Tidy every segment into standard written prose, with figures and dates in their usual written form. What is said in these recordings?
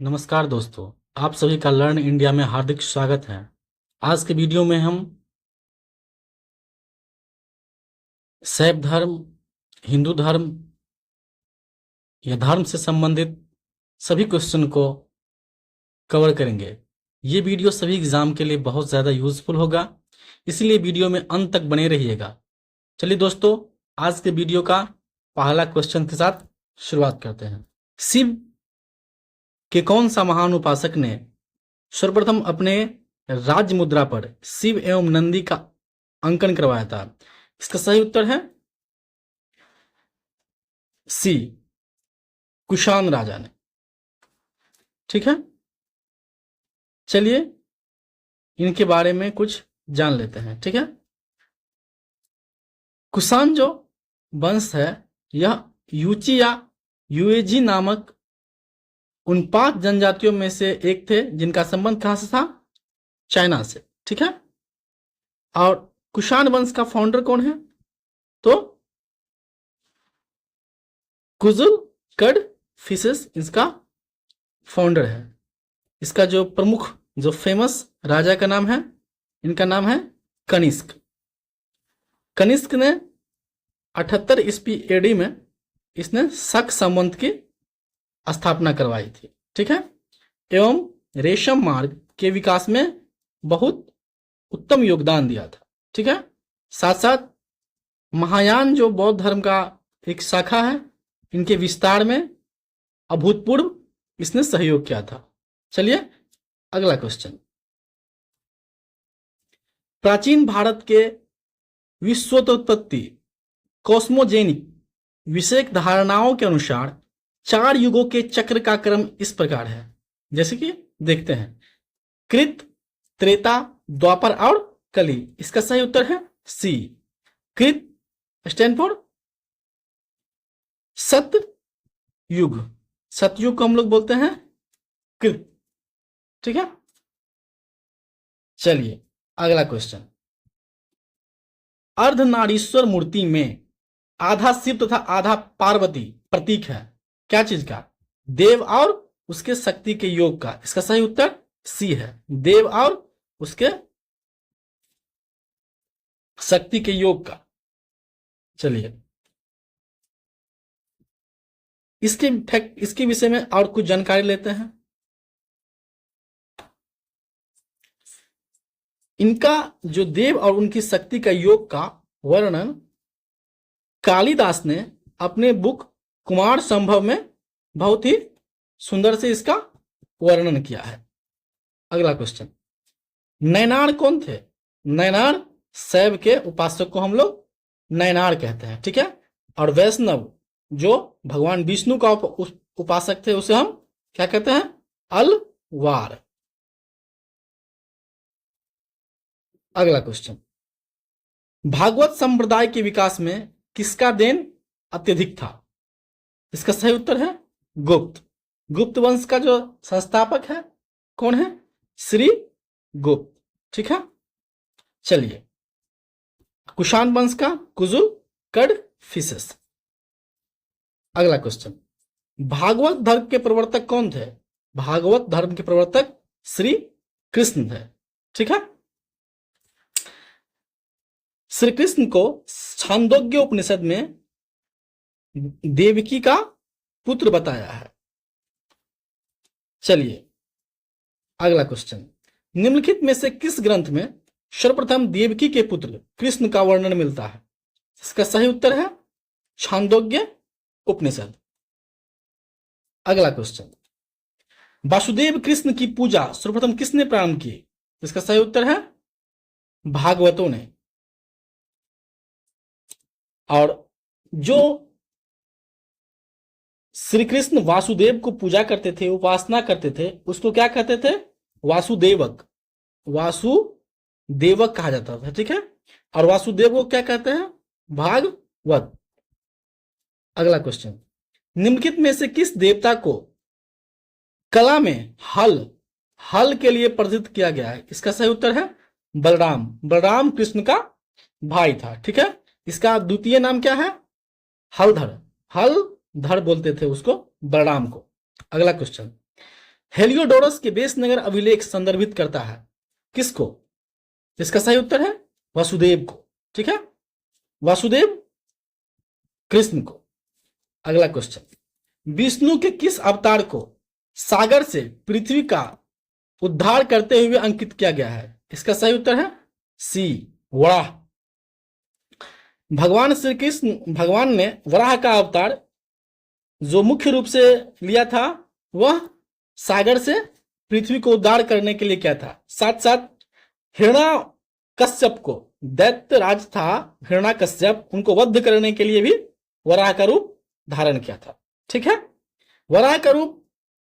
नमस्कार दोस्तों, आप सभी का लर्न इंडिया में हार्दिक स्वागत है। आज के वीडियो में हम शैव धर्म, हिंदू धर्म या धर्म से संबंधित सभी क्वेश्चन को कवर करेंगे। ये वीडियो सभी एग्जाम के लिए बहुत ज़्यादा यूजफुल होगा, इसलिए वीडियो में अंत तक बने रहिएगा। चलिए दोस्तों, आज के वीडियो का पहला क्वेश्चन के साथ शुरुआत करते हैं। शिव के कौन सा महान उपासक ने सर्वप्रथम अपने राज्य मुद्रा पर शिव एवं नंदी का अंकन करवाया था? इसका सही उत्तर है सी, कुषाण राजा ने। ठीक है, चलिए इनके बारे में कुछ जान लेते हैं। ठीक है, कुषाण जो वंश है यह यूची या यूएजी नामक उन 5 जनजातियों में से एक थे जिनका संबंध कहां से था? चाइना से। ठीक है, और कुषाण वंश का फाउंडर कौन है? तो कुजुल कड फिशेस इसका फाउंडर है। इसका जो प्रमुख जो फेमस राजा का नाम है, इनका नाम है कनिष्क। कनिष्क ने 78 ईस्वी एडी में इसने शक संवंत की स्थापना करवाई थी। ठीक है, एवं रेशम मार्ग के विकास में बहुत उत्तम योगदान दिया था। ठीक है, साथ साथ महायान जो बौद्ध धर्म का एक शाखा है, इनके विस्तार में अभूतपूर्व इसने सहयोग किया था। चलिए अगला क्वेश्चन। प्राचीन भारत के विश्वोत्पत्ति कॉस्मोजेनिक विषयक धारणाओं के अनुसार 4 युगों के चक्र का क्रम इस प्रकार है, जैसे कि देखते हैं। कृत, त्रेता, द्वापर और कली। इसका सही उत्तर है सी, कृत स्टैंड फॉर सतयुग। सतयुग को हम लोग बोलते हैं कृत। ठीक है, चलिए अगला क्वेश्चन। अर्धनारीश्वर मूर्ति में आधा शिव तथा आधा पार्वती प्रतीक है क्या चीज का? देव और उसके शक्ति के योग का। इसका सही उत्तर सी है, देव और उसके शक्ति के योग का। चलिए इसके विषय में और कुछ जानकारी लेते हैं। इनका जो देव और उनकी शक्ति का योग का वर्णन कालिदास ने अपने बुक कुमार संभव में बहुत ही सुंदर से इसका वर्णन किया है। अगला क्वेश्चन। नैनार कौन थे? नैनार शैव के उपासक को हम लोग नैनार कहते हैं। ठीक है, और वैष्णव जो भगवान विष्णु का उपासक थे उसे हम क्या कहते हैं? अलवार। अगला क्वेश्चन। भागवत संप्रदाय के विकास में किसका देन अत्यधिक था? इसका सही उत्तर है गुप्त। गुप्त वंश का जो संस्थापक है कौन है? श्री गुप्त। ठीक है, चलिए कुषाण वंश का कुजुल कड फिशेस। अगला क्वेश्चन। भागवत धर्म के प्रवर्तक कौन थे? भागवत धर्म के प्रवर्तक श्री कृष्ण थे। ठीक है, श्री कृष्ण को छांदोग्य उपनिषद में देवकी का पुत्र बताया है। चलिए अगला क्वेश्चन। निम्नलिखित में से किस ग्रंथ में सर्वप्रथम देवकी के पुत्र कृष्ण का वर्णन मिलता है? इसका सही उत्तर है छांदोग्य उपनिषद। अगला क्वेश्चन। वासुदेव कृष्ण की पूजा सर्वप्रथम किसने प्रारंभ की? इसका सही उत्तर है भागवतों ने। और जो श्री कृष्ण वासुदेव को पूजा करते थे, उपासना करते थे, उसको क्या कहते थे? वासुदेवक। वासुदेवक कहा जाता था। ठीक है, और वासुदेव को क्या कहते हैं? भागवत। अगला क्वेश्चन। निम्नलिखित में से किस देवता को कला में हल के लिए प्रसिद्ध किया गया है? इसका सही उत्तर है बलराम। बलराम कृष्ण का भाई था। ठीक है, इसका द्वितीय नाम क्या है? हलधर। हलधर बोलते थे उसको, बलराम को। अगला क्वेश्चन। हेलियोडोरस के बेस नगर अभिलेख संदर्भित करता है किसको? इसका सही उत्तर है वसुदेव को। ठीक है, वासुदेव कृष्ण को। अगला क्वेश्चन, विष्णु के किस अवतार को सागर से पृथ्वी का उद्धार करते हुए अंकित किया गया है? इसका सही उत्तर है सी, वराह। भगवान श्री कृष्ण, भगवान ने वराह का अवतार जो मुख्य रूप से लिया था वह सागर से पृथ्वी को उद्धार करने के लिए क्या था। साथ साथ हिरण्यकश्यप को, दैत्य राज था हिरण्यकश्यप, उनको वध करने के लिए भी वराह का रूप धारण किया था। ठीक है, वराह का रूप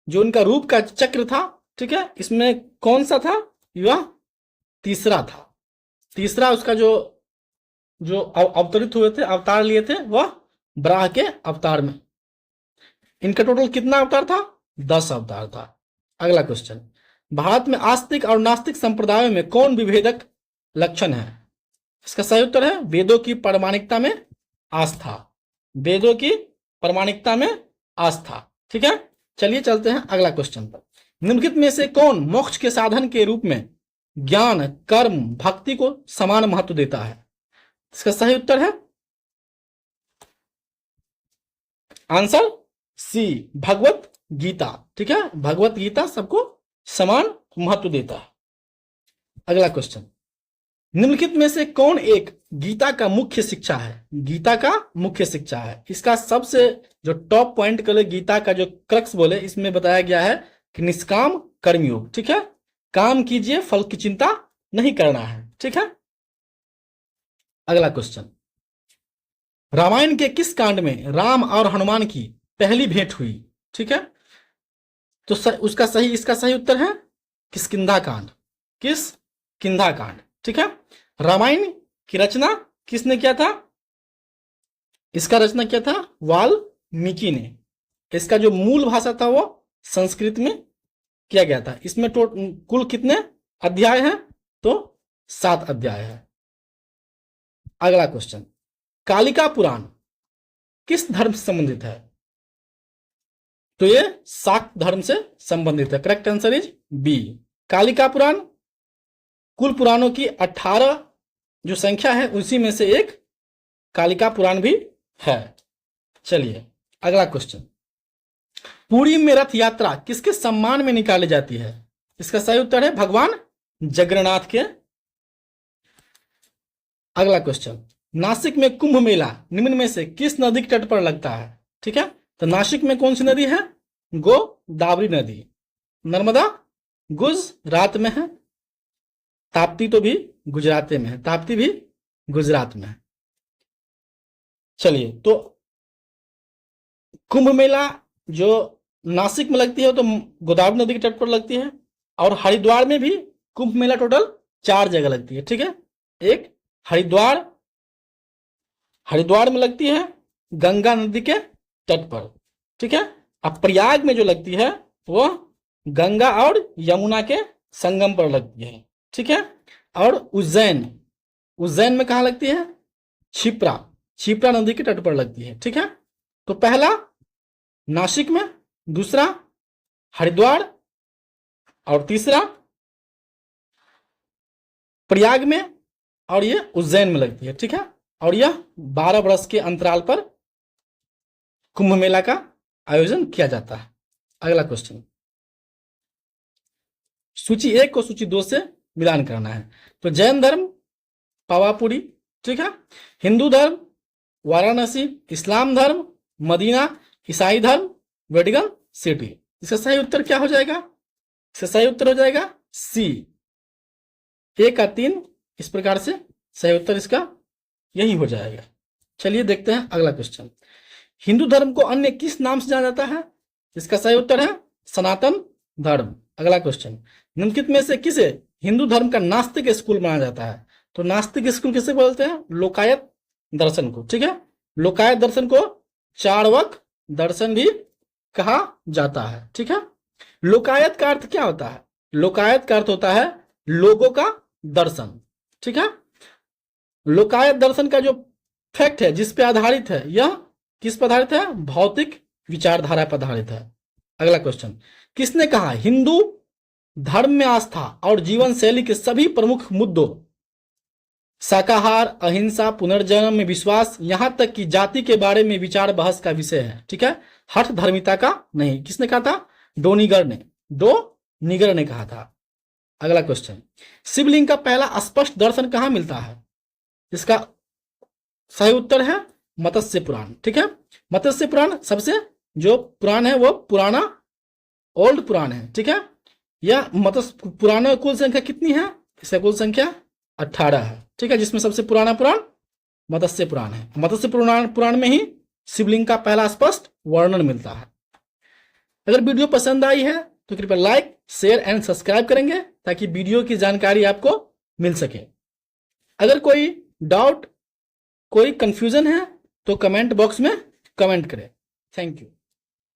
जो उनका रूप का चक्र था, ठीक है, इसमें कौन सा था? यह तीसरा था। तीसरा उसका जो अवतरित हुए थे, अवतार लिए थे, वह वराह के अवतार में। इनका टोटल कितना अवतार था? 10 अवतार था। अगला क्वेश्चन, भारत में आस्तिक और नास्तिक संप्रदायों में कौन विभेदक लक्षण है? इसका सही उत्तर है वेदों की प्रामाणिकता में आस्था। वेदों की प्रामाणिकता में आस्था। ठीक है, चलिए चलते हैं अगला क्वेश्चन पर। निम्नलिखित में से कौन मोक्ष के साधन के रूप में ज्ञान, कर्म, भक्ति को समान महत्व देता है? इसका सही उत्तर है आंसर सी, भगवत गीता। ठीक है, भगवत गीता सबको समान महत्व देता है। अगला क्वेश्चन, निम्नलिखित में से कौन एक गीता का मुख्य शिक्षा है? गीता का मुख्य शिक्षा है। इसका सबसे जो टॉप पॉइंट करे, गीता का जो क्रक्स बोले, इसमें बताया गया है कि निष्काम कर्मयोग। ठीक है, काम कीजिए, फल की चिंता नहीं करना है। ठीक है, अगला क्वेश्चन, रामायण के किस कांड में राम और हनुमान की पहली भेंट हुई? ठीक है, तो इसका सही उत्तर है किष्किंधा कांड। किष्किंधा कांड। ठीक है, रामायण की रचना किसने किया था? इसका रचना किया था वाल्मीकि ने। इसका जो मूल भाषा था वो संस्कृत में किया गया था। इसमें कुल कितने अध्याय हैं? तो 7 अध्याय है। अगला क्वेश्चन, कालिका पुराण किस धर्म से संबंधित है? तो ये शाक्त धर्म से संबंधित है। Correct answer is B. Kalika Purana कुल पुराणों की 18 जो संख्या है उसी में से एक कालिका पुराण भी है। चलिए अगला क्वेश्चन, पुरी में रथ यात्रा किसके सम्मान में निकाली जाती है? इसका सही उत्तर है भगवान जगन्नाथ के। अगला क्वेश्चन, नासिक में कुंभ मेला निम्न में से किस नदी के तट पर लगता है? ठीक है, तो नासिक में कौन सी नदी है? गोदावरी नदी। नर्मदा गुजरात में है, ताप्ती तो भी गुजरात में है, ताप्ती भी गुजरात में है। चलिए, तो कुंभ मेला जो नासिक में लगती है तो गोदावरी नदी के तट पर लगती है, और हरिद्वार में भी कुंभ मेला टोटल 4 जगह लगती है। ठीक है, एक हरिद्वार में लगती है गंगा नदी के तट पर। ठीक है, अब प्रयाग में जो लगती है वो गंगा और यमुना के संगम पर लगती है। ठीक है, और उज्जैन में कहाँ लगती है? क्षिप्रा नदी के तट पर लगती है। ठीक है, तो पहला नासिक में, दूसरा हरिद्वार, और तीसरा प्रयाग में, और ये उज्जैन में लगती है। ठीक है, और यह 12 वर्ष के अंतराल पर कुंभ मेला का आयोजन किया जाता है। अगला क्वेश्चन, सूची 1 को सूची 2 से मिलान करना है। तो जैन धर्म पावापुरी, ठीक है, हिंदू धर्म वाराणसी, इस्लाम धर्म मदीना, ईसाई धर्म वेटिकन सिटी। इसका सही उत्तर क्या हो जाएगा? इसका सही उत्तर हो जाएगा सी, 1 का 3। इस प्रकार से सही उत्तर इसका यही हो जाएगा। चलिए देखते हैं अगला क्वेश्चन, हिंदू धर्म को अन्य किस नाम से जाना जाता है? इसका सही उत्तर है सनातन धर्म। अगला क्वेश्चन, निम्नलिखित में से किसे हिंदू धर्म का नास्तिक स्कूल माना जाता है? तो नास्तिक स्कूल किसे बोलते हैं? लोकायत दर्शन को। ठीक है, लोकायत दर्शन को चार्वाक दर्शन भी कहा जाता है। ठीक है, लोकायत का अर्थ क्या होता है? लोकायत का अर्थ होता है लोगों का दर्शन। ठीक है, लोकायत दर्शन का जो फैक्ट है, जिस पे आधारित है, यह किस पर आधारित है? भौतिक विचारधारा पर आधारित है। अगला क्वेश्चन, किसने कहा हिंदू धर्म में आस्था और जीवन शैली के सभी प्रमुख मुद्दों शाकाहार, अहिंसा, पुनर्जन्म में विश्वास, यहां तक कि जाति के बारे में विचार बहस का विषय है। ठीक है, हठ धर्मिता का नहीं। किसने कहा था? डोनिगर ने कहा था। अगला क्वेश्चन, शिवलिंग का पहला स्पष्ट दर्शन कहां मिलता है? इसका सही उत्तर है मत्स्य पुराण। ठीक है, मत्स्य पुराण सबसे जो पुराण है वो पुराना ओल्ड पुराण है। ठीक है, यह मत्स्य पुराण में कुल संख्या कितनी है? इसका कुल संख्या 18 है। ठीक है, जिसमें सबसे पुराना पुराण मत्स्य पुराण है। मत्स्य पुराण में ही शिवलिंग का पहला स्पष्ट वर्णन मिलता है। अगर वीडियो पसंद आई है तो कृपया लाइक, शेयर एंड सब्सक्राइब करेंगे ताकि वीडियो की जानकारी आपको मिल सके। अगर कोई डाउट, कोई कंफ्यूजन है तो कमेंट बॉक्स में कमेंट करें। Thank you.